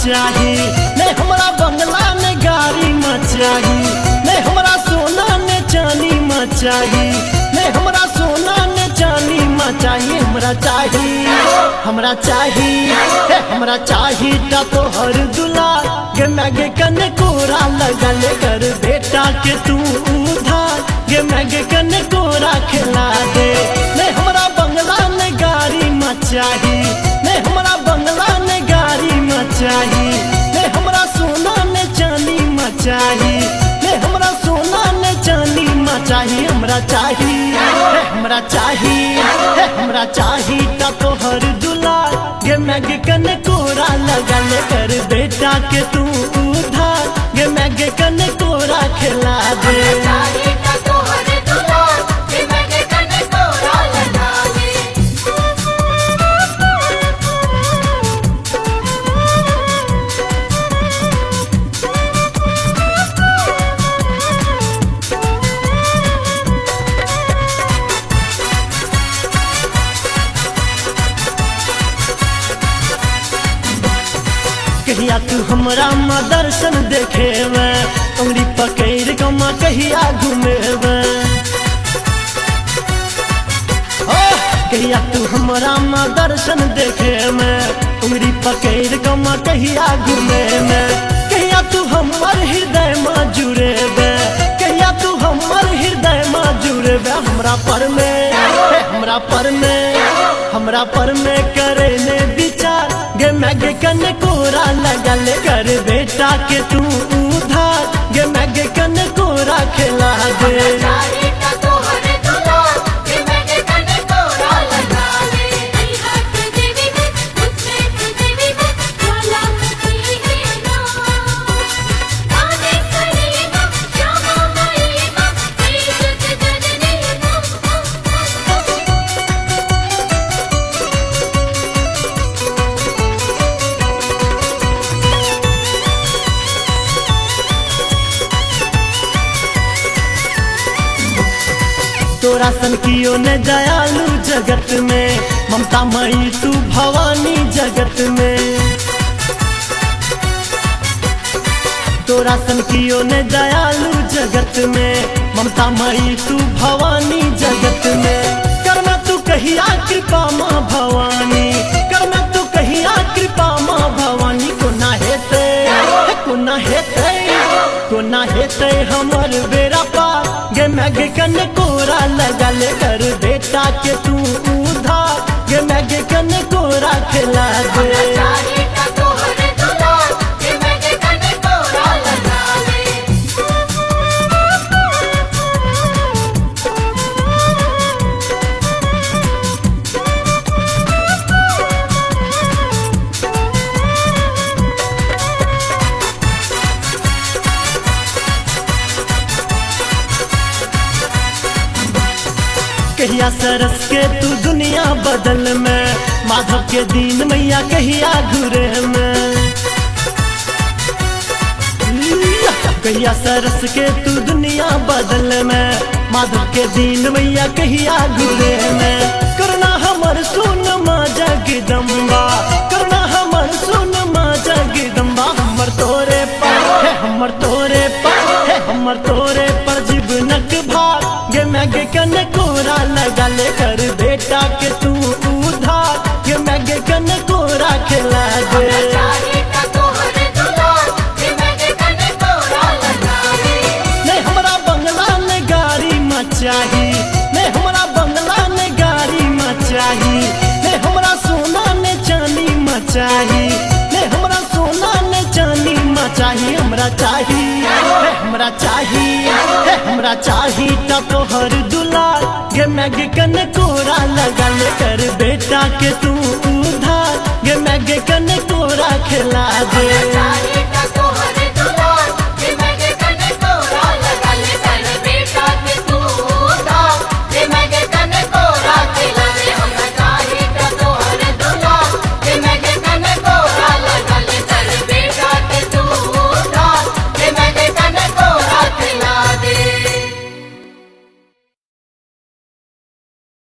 चाही, नहीं हमरा बंगला ने गाड़ी में चाही, नहीं हमरा सोना ने चांदी में चाही, नहीं हमरा सोना ने चांदी में चाही। हमरा चाही, हमरा चाही, हमरा चाही ता तोहर दुलार गे मैगे कने कोरा लगल कर बेटा के तू उधार गे मैगे कने कोरा खिला दे। नहीं हमरा बंगला ने गाड़ी में चाही, नहीं हमरा बंगला ने गाड़ी में चाही, नहीं हमरा सोना ने चांदी में चाही, नहीं हमरा सोना ने चांदी में चाही। हमरा चाही, हमरा चाही, हमरा चाही ता तोहर दुलार गे मैगे कने कोरा लगल कर बेटा के तू उधार गे मैगे कने कोरा खिला दे। कहिया तू हमरा माँ दर्शन देखे उंगली पकड़ के माँ कहिया घूमे। कहिया तू हमरा माँ दर्शन देखे उंगली पकड़ के माँ कहिया घूमे। कहिया तू हमर हृदय माँ जुड़े, कहिया तू हमर हृदय माँ जुड़े। हमरा पर में, हमरा पर में, हमरा पर में करे ने विचार गे मैगे कने कोरा लगल कर बेटा के तू उधार गे मैगे कने कोरा खिला दे। तोरा सन कियो ने दयालु जगत में, ममता मई तू भवानी जगत में। तोरा सन कियो ने दयालु जगत में, ममता मई तू भवानी जगत में। करना तू कहिया कृपा माँ भवानी, करना तू कहिया कृपा माँ भवानी। कोना हेते, कोना हेते, कोना हेते हमर बेरा पार गे मैगे कने कोरा लगल कर बेटा के तू उधार गे मैगे कने कोरा खिला दे। कहिया सरस के तू दुनिया बदल में, माधव के दीन मैया कहिया घुरे में। कहिया सरस के तू दुनिया बदल में, माधव के दीन मैया कहिया घुरे में। करना हमर सुन माँ जगदम्बा, करना हमर सुन माँ जगदम्बा। हमर तोरे पर, हमर तोरे पर, हमर तोरे पर जीवनक भार गे मैगे कने कोरा लगल कर बेटा के तू उधार गे मैगे कने कोरा खिला दे। नहीं हमरा बंगला ने गाड़ी में चाही, नहीं हमरा बंगला ने गाड़ी में चाही, नहीं हमरा सोना ने चांदी में चाही, नहीं हमरा सोना ने चांदी में चाही। हमरा चाही, हमरा चाही, हमरा चाही ता तोहर दुलार गे मैगे कने कोरा लगल कर बेटा के तू उधार गे मैगे कने कोरा खिला दे।